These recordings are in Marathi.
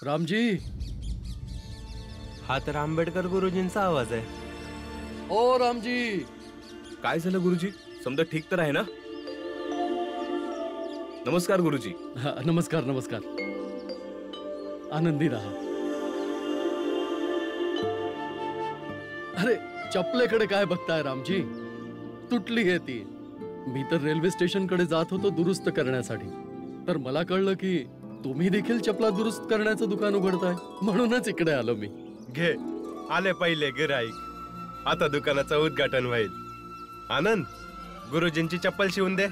रामजी, हा तर आंबेडकर गुरुजींचा आवाज आहे. ओ रामजी. काय झालं गुरुजी? समजा ठीक तर आहे ना? नमस्कार गुरुजी. नमस्कार नमस्कार. आनंदी राहा. अरे चपलेकडे काय बघताय रामजी? तुटली आहे ती. मी तर रेल्वे स्टेशन कडे जात होतो दुरुस्त करण्यासाठी, तर मला कळलं की तुम्ही देखील चपला दुरुस्त करण्याचं दुकान उघडताय, म्हणूनच इकडे आलो मी. घे, आले पहिले गिराईक. आता दुकानाचं उद्घाटन होईल. आनंद, गुरुजींची चप्पल शिवून दे.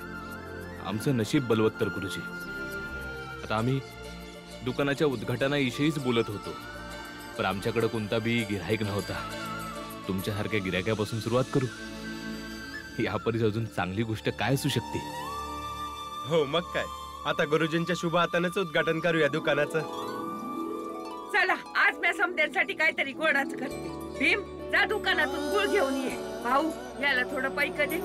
आमचं नशीब बलवत्तर गुरुजी. आता आम्ही दुकानाच्या उद्घाटनाविषयीच बोलत होतो, पण आमच्याकडे कोणता बी गिऱ्हाईक नव्हता. तुमच्यासारख्या गिऱ्हाईकापासून सुरुवात करू. यापरीस अजून चांगली गोष्ट काय असू शकते? हो मग काय, आता गुरुजींच्या शुभ हातानेच उद्घाटन करूया दुकानाचं. चला, आज मी समद्यांसाठी काहीतरी गोडाच करते. भीम, जा दुकानातून गुळ घेऊन ये. भाऊ, याला थोडं पैक दे.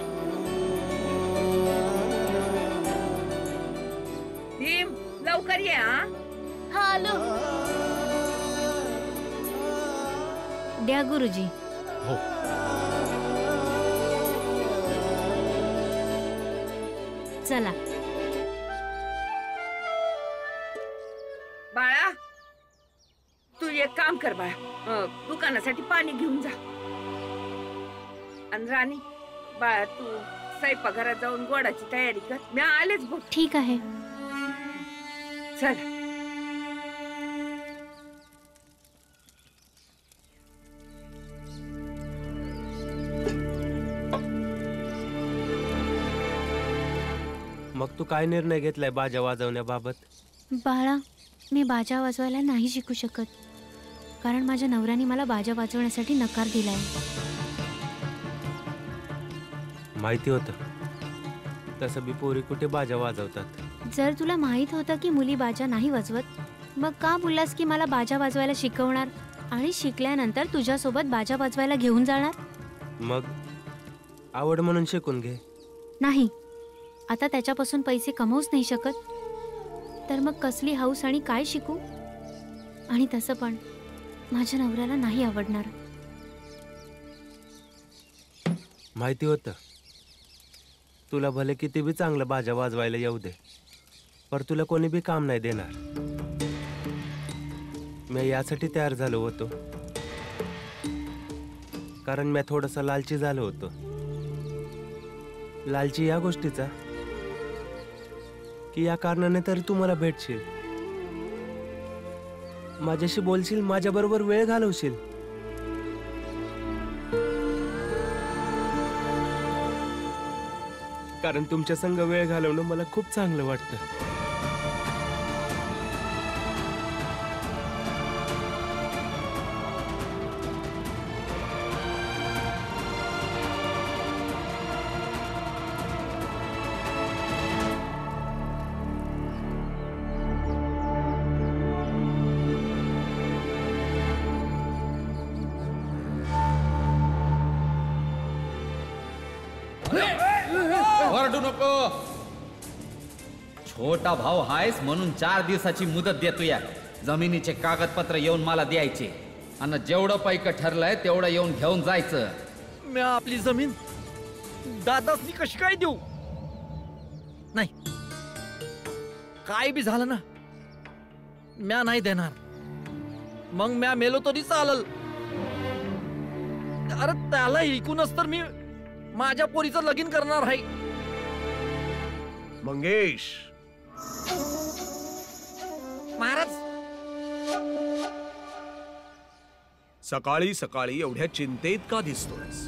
भीम, लवकर ये. हा आलो. द्या गुरुजी. हो. चला. बाळा, तू एक काम कर बाळा, दुकानासाठी पाणी घेऊन जा. आणि राणी, बाळा तू स्वयंपाकघरात जाऊन गोडाची तयारी कर. मी आलेच बघ. ठीक आहे. चल. मग तू काय निर्णय घेतलाय बाजा वाजवण्याबाबत? बाळा, मी बाजा वाजवायला नाही शिकू शकत, कारण माझ्या नवऱ्याने मला बाजा वाजवण्यासाठी नकार दिलाय. माहिती होतं, तसं बी पोरी कुठे बाजा वाजवतात. जर तुला माहित होतं की मुली बाजा नाही वाजवत, मग का बोललास की मला बाजा वाजवायला शिकवणार आणि शिकल्यानंतर तुझ्यासोबत बाजा वाजवायला घेऊन जाणार? मग आवड म्हणून शिकून घे. नाही, आता त्याच्यापासून पैसे कमवूच नाही शकत, तर मग कसली हौस आणि काय शिकू? आणि तसं पण माझ्या नवऱ्याला नाही आवडणार. माहिती होतं, तुला भले किती बी चांगलं बाजा वाजवायला येऊ दे, पर तुला कोणी बी काम नाही देणार. मी यासाठी तयार झालो होतो, कारण मी थोडासा लालची झालो होतो. लालची या गोष्टीचा की या कारणाने तरी तू मला भेटशील, माझ्याशी बोलशील, माझ्या बरोबर वेळ घालवशील. कारण तुमच्या संग वेळ घालवणं मला खूप चांगलं वाटतं. ओरडू नको. छोटा भाऊ हायस म्हणून 4 दिवसाची मुदत देतो. या जमिनीचे कागदपत्र येऊन मला द्यायचे आणि जेवढं पैक ठरलंय तेवढं येऊन घेऊन जायचं. मी आपली जमीन दादासनी कशी काय देऊ? नाही, काय बी झालं ना, म्या नाही देणार. मग म्या मेलो तरी चालल. अरे त्याला ऐकूनच तर मी माझ्या पोरीचं लगीन करणार आहे. मंगेश, महाराज, सकाळी सकाळी एवढ्या चिंतेत का दिसतोस?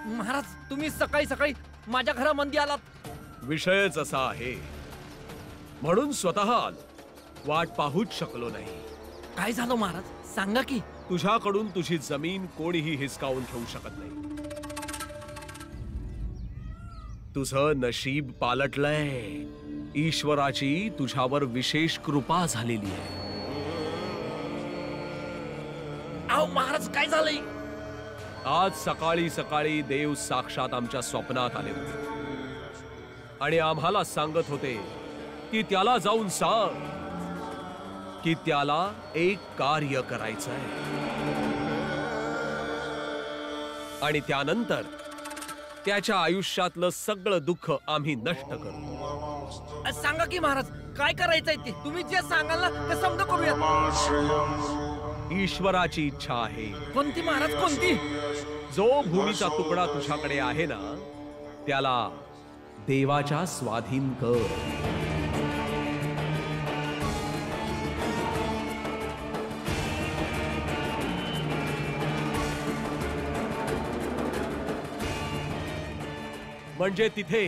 महाराज, तुम्ही सकाळी सकाळी माझ्या घरामध्ये आलात. विषयच असा आहे म्हणून स्वतः आलो, वाट पाहूच शकलो नाही. काय झालं महाराज, सांगा की. तुझ्याकडून तुझी जमीन कोणीही हिसकावून घेऊ शकत नाही. तुझं नशीब पालटलंय. ईश्वराची तुझ्यावर विशेष कृपा झालेली आहे. अहो महाराज, काय झालंय? आज सकाळी सकाळी देव साक्षात आमच्या स्वप्नात आले होते आणि आम्हाला सांगत होते की त्याला जाऊन सांग की त्याला एक कार्य करायचं आहे आणि त्यानंतर त्याच्या आयुष्यातलं सगळं दुःख आम्ही नष्ट करू. सांगा की महाराज काय करायचंय ते. तुम्ही जे सांगाल ना ते समजा करूया. ईश्वराची इच्छा आहे. कोणती महाराज कोणती? जो भूमीचा तुकडा तुझ्याकडे आहे ना त्याला देवाच्या स्वाधीन कर. म्हणजे तिथे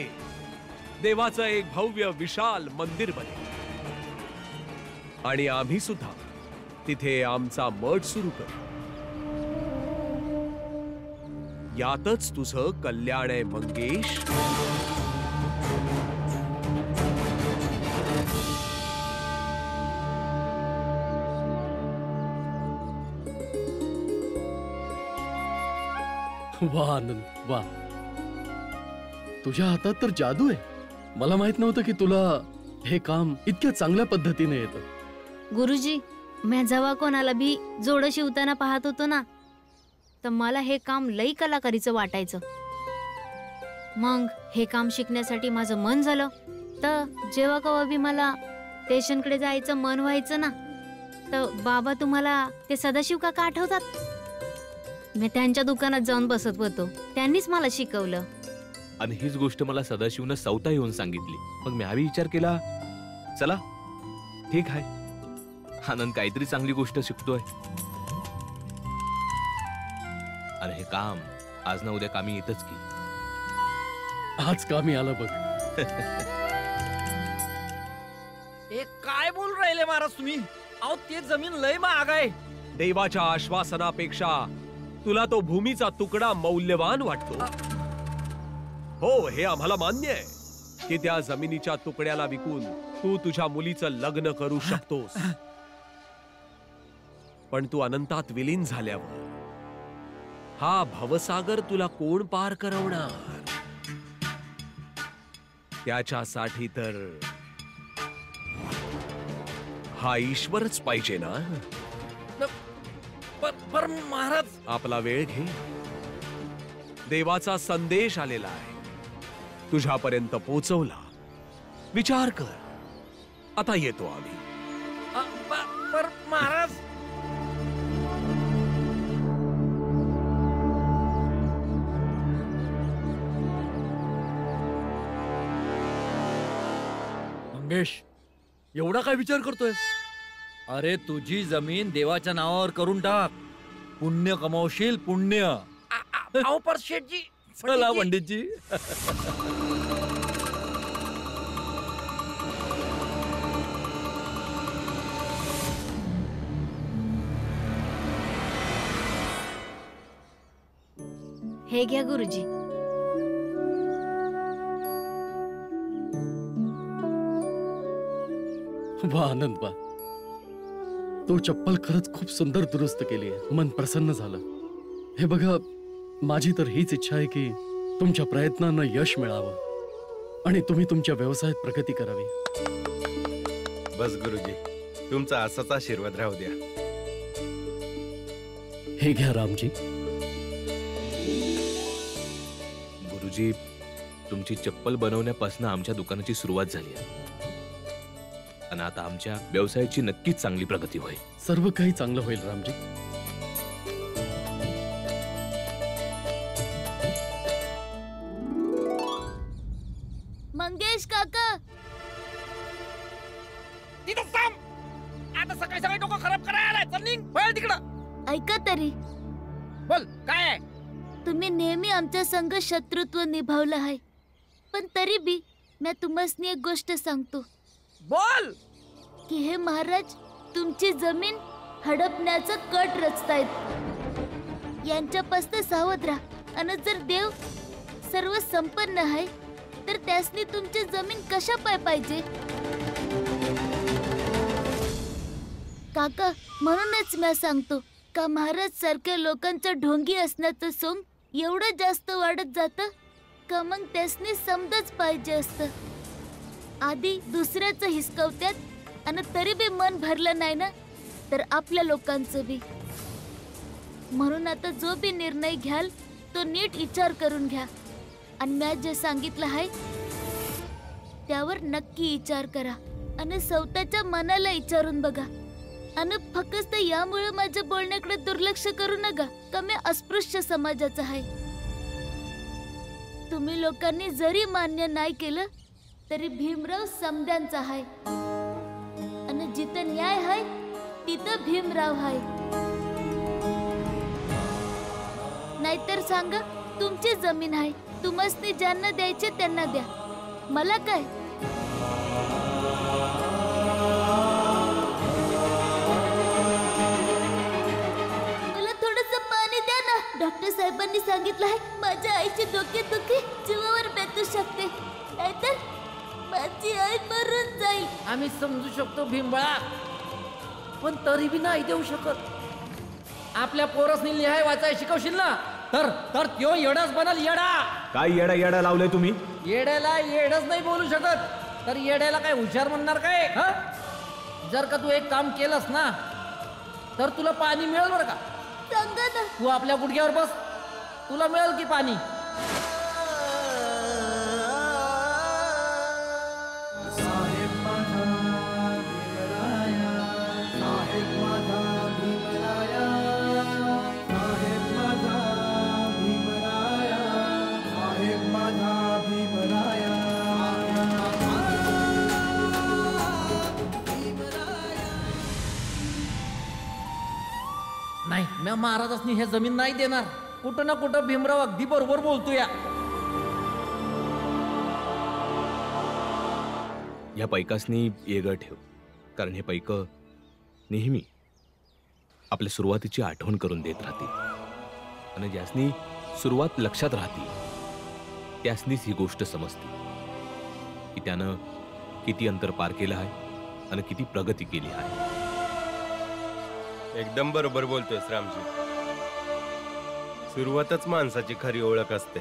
देवाचं एक भव्य विशाल मंदिर बनेल आणि आम्ही सुद्धा तिथे आमचा मठ सुरू करू. यातच तुझं कल्याण आहे मंगेश. वा आनंद वा, तुझ्या हातात तर जादू आहे. मला माहित नव्हतं की तुला हे काम इतक्या चांगल्या पद्धतीने येतं. गुरुजी, मी जेव्हा कोणाला बी जोड शिवताना पाहत होतो ना, तर मला हे काम लई कलाकारीचं वाटायचं. मग हे काम शिकण्यासाठी माझं मन झालं. तर जेव्हा केव्हा बी मला स्टेशनकडे जायचं मन व्हायचं ना, तर बाबा तुम्हाला ते सदाशिव काका आठवतात? मी त्यांच्या दुकानात जाऊन बसत होतो. त्यांनीच मला शिकवलं. आणि हीच गोष्ट मला सदाशिवनं स्वतः येऊन सांगितली. मग मी आम्ही विचार केला, चला ठीक आहे, आनंद काहीतरी चांगली गोष्ट शिकतोय आणि हे काम आज ना उद्या कामी येतच की. आज कामी आलं बघ. हे काय बोल राहिले महाराज तुम्ही? अहो ते जमीन लय महाग आहे. देवाच्या आश्वासनापेक्षा तुला तो भूमीचा तुकडा मौल्यवान वाटतो. हो, हे आम्हाला मान्य आहे की त्या जमिनीच्या तुकड्याला विकून तू तुझ्या मुलीचं लग्न करू शकतोस. पण तू अनंतात विलीन झाल्यावर हा भवसागर तुला कोण पार करवणार? त्याच्यासाठी तर हा ईश्वरच पाहिजे ना. पर महाराज, आपला वेळ घे. देवाचा संदेश आलेला आहे, तुझ्यापर्यंत पोचवला. विचार कर. आता येतो आम्ही. पर महाराज, मंगेश, एवढा काय विचार करतोय? अरे तुझी जमीन देवाच्या नावावर करून टाक. पुण्य कमावशील, पुण्य. अहो पर शेठजी, चला पंडितजी. हे घ्या गुरुजी. वा आनंद वा, तो चप्पल खरंच खूप सुंदर दुरुस्त केली आहे. मन प्रसन्न झालं. हे बघा, माझी तर हीच इच्छा आहे की तुमच्या प्रयत्नांना यश मिळावं आणि तुम्ही तुमच्या व्यवसायात प्रगती करावी. बस गुरुजी, तुमचा असाच आशीर्वाद राहू द्या. हे घ्या रामजी. गुरुजी, तुमची चप्पल बनवण्यापासून आमच्या दुकानाची सुरुवात झाली आहे आणि आता आमच्या व्यवसायाची नक्कीच चांगली प्रगती होईल. सर्व काही चांगलं होईल रामजी. मंगेश काका, तिथं थांब. आता सकाळी सकाळी डोकं खराब करायला आलाय. चल निघ, पळ तिकडं. ऐका तरी, बोल काय आहे? तुम्ही नेहमी आमच्या संग शत्रुत्व निभावलं आहे, पण तरी बी मी तुम्हाला एक गोष्ट सांगतो बोल. की हे महाराज तुमची जमीन हडपण्याचं कट रचतायत. यांच्यापासून सावध राहा. आणि जर देव सर्व संपन्न आहे तर त्यासनी तुमची जमीन कशा पाहिजे काका. म्हणूनच मी सांगतो का महाराज सारख्या लोकांचं ढोंगी असण्याचं सोंग एवढं जास्त वाढत जातं का मग त्यासनी समजच पाहिजे असतं. आधी दुसऱ्याचं हिसकवत्यात आणि तरी बी मन भरलं नाही ना, तर आपल्या लोकांचं बी. म्हणून आता जो बी निर्णय घ्याल तो नीट विचार करून घ्या. आणि मी जे सांगितलं आहे त्यावर नक्की विचार करा आणि स्वतःच्या मनाला विचारून बघा. आणि फक्त यामुळे माझ्या बोलण्याकडे दुर्लक्ष करू नका का मी अस्पृश्य समाजाचा आहे. तुम्ही लोकांनी जरी मान्य नाही केलं तरी भीमराव समद्यांचा आहे. आणि जिथं न्याय आहे तिथं भीमराव आहे. नाहीतर सांगा, तुमची जमीन आहे, तुम्हाला ज्यांना द्यायचे त्यांना द्या, मला काय. मला थोडंसं पाणी द्या ना. डॉक्टर साहेबांनी सांगितलं आहे माझ्या आईची डोकेदुखी जीवावर बेतू शकते, नाहीतर माझी आई मरून जाईल. आम्ही समजू शकतो भीमबळा, पण तरी बी नाही देऊ शकत. आपल्या पोरसनी लिहाय वाचाय शिकवशील ना, तर तर त्यो येडाच बनाल. येडा काय येडा येडा लावलंय तुम्ही? येड्याला येडच नाही बोलू शकत, तर येड्याला काय हुशार म्हणणार काय? जर का तू एक काम केलंस ना तर तुला पाणी मिळेल बरं का. सांगा ना. तू आपल्या गुडघ्यावर बस, तुला मिळेल की पाणी. नाही, मी महाराजांनी हे जमीन नाही देणार. कुठं ना कुठं भीमराव अगदी बरोबर बोलतो. या पैकासनी येगळ ठेव, कारण हे पैक नेहमी आपल्या सुरुवातीची आठवण करून देत राहतील. आणि ज्यासनी सुरुवात लक्षात राहतील त्यासनीच ही गोष्ट समजते की त्यानं किती अंतर पार केलं आहे आणि किती प्रगती केली आहे. एकदम बरोबर बोलतोयस रामजी. सुरुवातच माणसाची खरी ओळख असते.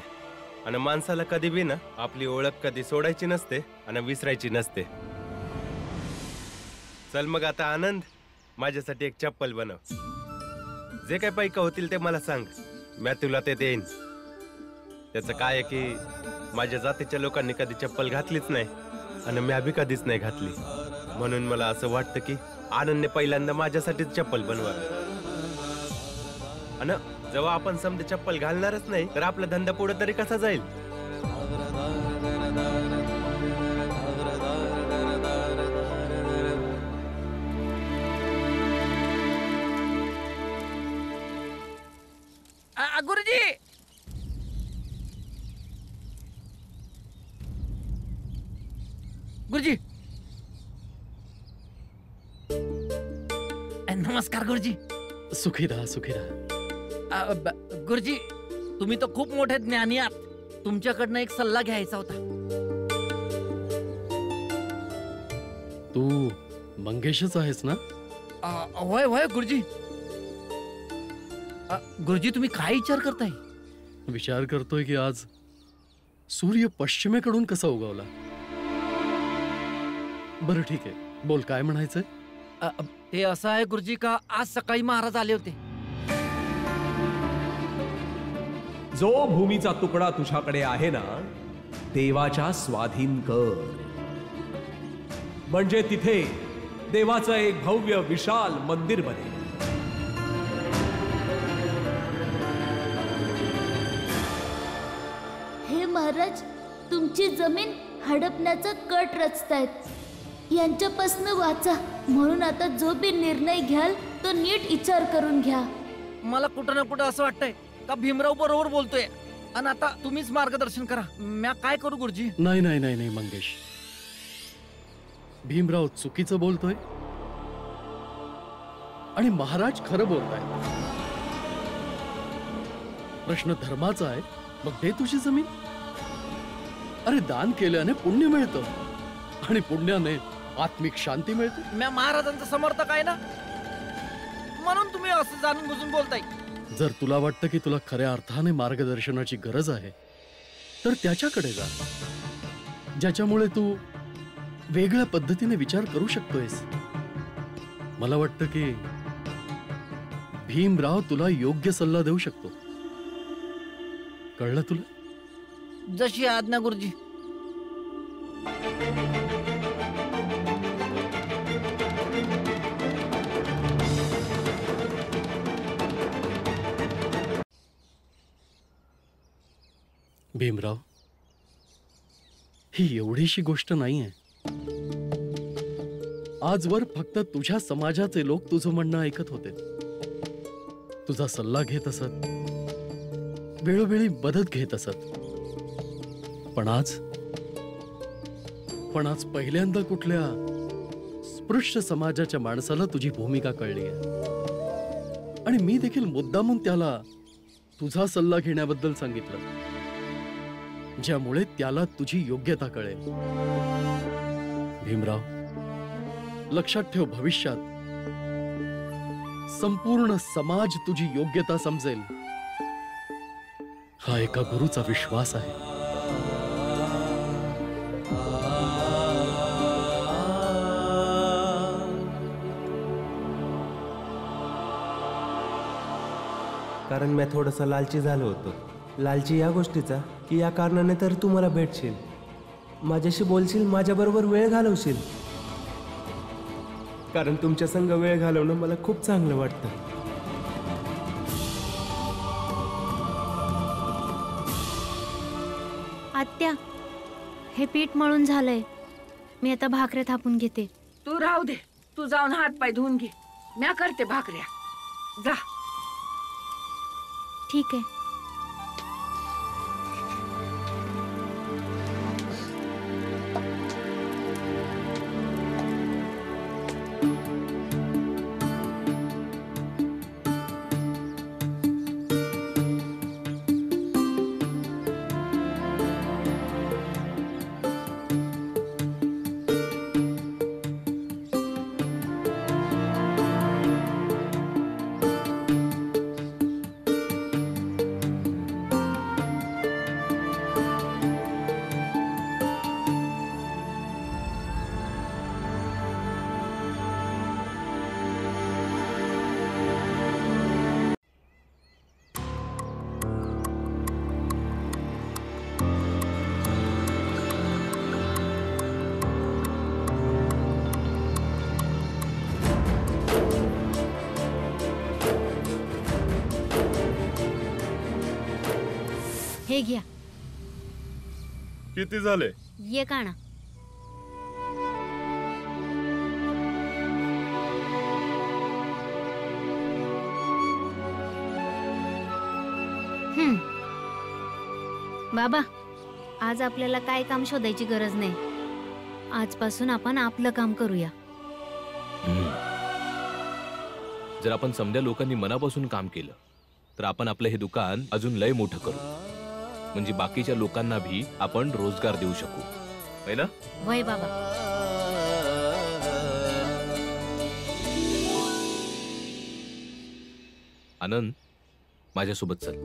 आणि माणसाला कधी बी ना आपली ओळख कधी सोडायची नसते आणि विसरायची नसते. चल मग आता आनंद, माझ्यासाठी एक चप्पल बनव. जे काय पैका होतील ते मला सांग, मी तुला ते देईन. त्याचं काय आहे की माझ्या जातीच्या लोकांनी कधी चप्पल घातलीच नाही आणि मी बी कधीच नाही घातली. म्हणून मला असं वाटतं की आनंदने पहिल्यांदा माझ्यासाठीच चप्पल बनवावी. आणि जेव्हा आपण समजा चप्पल घालणारच नाही तर आपला धंदा पुढे तरी कसा जाईल? गुरुजी, गुरुजी, नमस्कार गुरुजी. सुखी राहा, सुखी राहा. गुरुजी, तुम्ही तर खूप मोठे ज्ञानी आहात. तुमच्याकडनं एक सल्ला घ्यायचा होता. तू मंगेशच आहेस ना? होय होय गुरुजी. गुरुजी, तुम्ही काय विचार करताय? विचार करतोय की आज सूर्य पश्चिमेकडून कसा उगवला. बरं ठीक आहे, बोल काय म्हणायचंय. ते असं आहे गुरुजी का आज सकाळी महाराज आले होते. जो भूमीचा तुकडा तुझ्याकडे आहे ना, देवाच्या स्वाधीन कर, म्हणजे तिथे देवाचं एक भव्य विशाल मंदिर बनेल. हे महाराज, तुमची जमीन हडपण्याचा कट रचतायत, यांच्यापासून वाचा. म्हणून आता जो बी निर्णय घ्याल तो नीट विचार करून घ्या. मला कुठं ना कुठं असं वाटतंय का भीमराव बरोबर बोलतोय. आणि आता तुम्हीच मार्गदर्शन करा. म्या काय करू गुरुजी? नाही नाही नाही नाही मंगेश, भीमराव चुकीचं बोलतोय आणि महाराज खरं बोलताय. प्रश्न धर्माचा आहे, मग दे तुझी जमीन. अरे दान केल्याने पुण्य मिळतं आणि पुण्याने आत्मिक शांती मिळते. म्या महाराजांचा समर्थक आहे ना, म्हणून तुम्ही असं जाणून बुजून बोलताय. जर तुला वाटतं की तुला खऱ्या अर्थाने मार्गदर्शनाची गरज आहे तर त्याच्याकडे जा, ज्याच्यामुळे तू वेगळ्या पद्धतीने विचार करू शकतोयस. मला वाटतं की भीमराव तुला योग्य सल्ला देऊ शकतो. कळलं तुला? जशी आज्ञा गुरुजी. भीमराव, ही एवढीशी गोष्ट नाहीये. आजवर फक्त तुझ्या समाजाचे लोक तुझं म्हणणं ऐकत होते, तुझा सल्ला घेत असत, वेळोवेळी मदत घेत असत. पण आज पहिल्यांदा कुठल्या स्पृश्य समाजाच्या माणसाला तुझी भूमिका कळली आहे. आणि मी देखील मुद्दामून त्याला तुझा सल्ला घेण्याबद्दल सांगितलं, ज्यामुळे त्याला तुझी योग्यता कळेल. भीमराव, लक्षात ठेव, भविष्यात संपूर्ण समाज तुझी योग्यता समजेल, हा एका गुरुचा विश्वास आहे. कारण मी थोडंसं लालची झालो होतो. लालची या गोष्टीचा की या कारणाने तर तू मला भेटशील, माझ्याशी बोलशील, माझ्याबरोबर वेळ घालवशील. कारण तुमच्या संग वेळ घालवणं मला खूप चांगलं वाटतं. आत्या, हे पीठ मळून झालंय. मी आता भाकऱ्या थापून घेते. तू राहू दे, तू जाऊन हात पाय धुवून घे. म्या करते भाकऱ्या. जा. ठीक आहे. हे घ्या. किती झाले? ये काना. बाबा, आज आपल्याला काय काम शोधायची गरज नाही. आजपासून आपण आपलं काम करूया. जर आपण समध्या लोकांनी मनापासून काम केलं तर आपण आपलं हे दुकान अजून लय मोठं करू. म्हणजे बाकीच्या लोकांना भी आपण रोजगार देऊ शकू, है ना? वय बाबा. आनंद, माझ्यासोबत चल.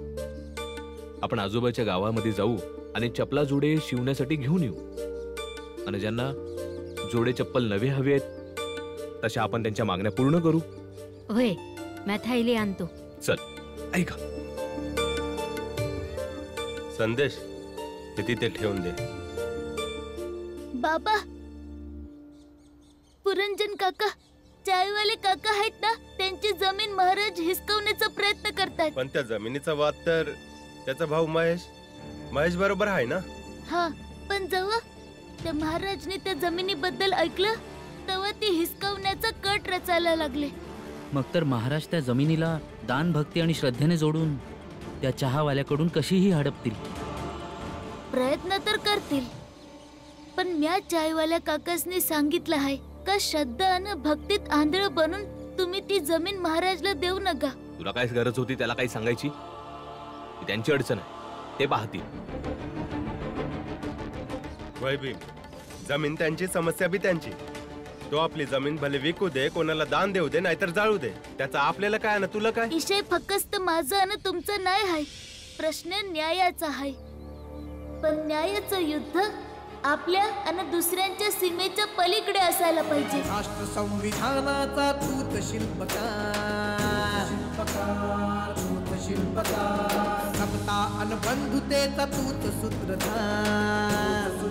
आपण आजोबाच्या गावामध्ये जाऊ आणि चपला जोडे शिवण्यासाठी घेऊन येऊ. आणि ज्यांना जोडे चप्पल नवे हवे आहेत तशा आपण त्यांच्या मागण्या पूर्ण करू. होय, मी थैली आणतो. चल. ऐका, संदेश ते तिथे ठेवून दे. बाबा, पुरंजन काका, चायवाले काका आहेत ना, त्यांची जमीन महाराज हिसकवण्याचा प्रयत्न करतात. पण त्या जमिनीचा वाद तर त्याचा भाऊ महेश बरोबर आहे ना? हा, पण जेव्हा त्या महाराजने त्या जमिनीबद्दल ऐकलं तेव्हा ती हिसकवण्याचा कट रचायला लागले. मग तर महाराज त्या जमिनीला दान, भक्ती आणि श्रद्धेने जोडून त्या चहावाल्याकडून कशीही हडपतील. प्रयत्न तर करतील, पण म्या चायवाल्या काकासने सांगितलं आहे का श्रद्धा आणि भक्तीत आंधळ बनून तुम्ही ती जमीन महाराजला देऊ नका. तुला काय गरज होती त्याला काही सांगायची? त्यांची अडचण आहे, ते पाहतील. भीम, जमीन त्यांची, समस्या बी त्यांची. तो आपली जमीन भले विकू दे, कोणाला दान देऊ दे, नाहीतर जाळू दे, त्याचा आपल्याला काय ना तुला काय? विषय फक्त माझा आणि तुमचा नाही आहे. प्रश्न न्यायाचा आहे. पण न्यायाचं युद्ध आपल्या आणि दुसऱ्यांच्या सीमेच्या पलीकडे असायला पाहिजे. राष्ट्र संविधानाचा तूच शिल्पकार, समता आणि बंधुतेचा तूच सूत्रधार.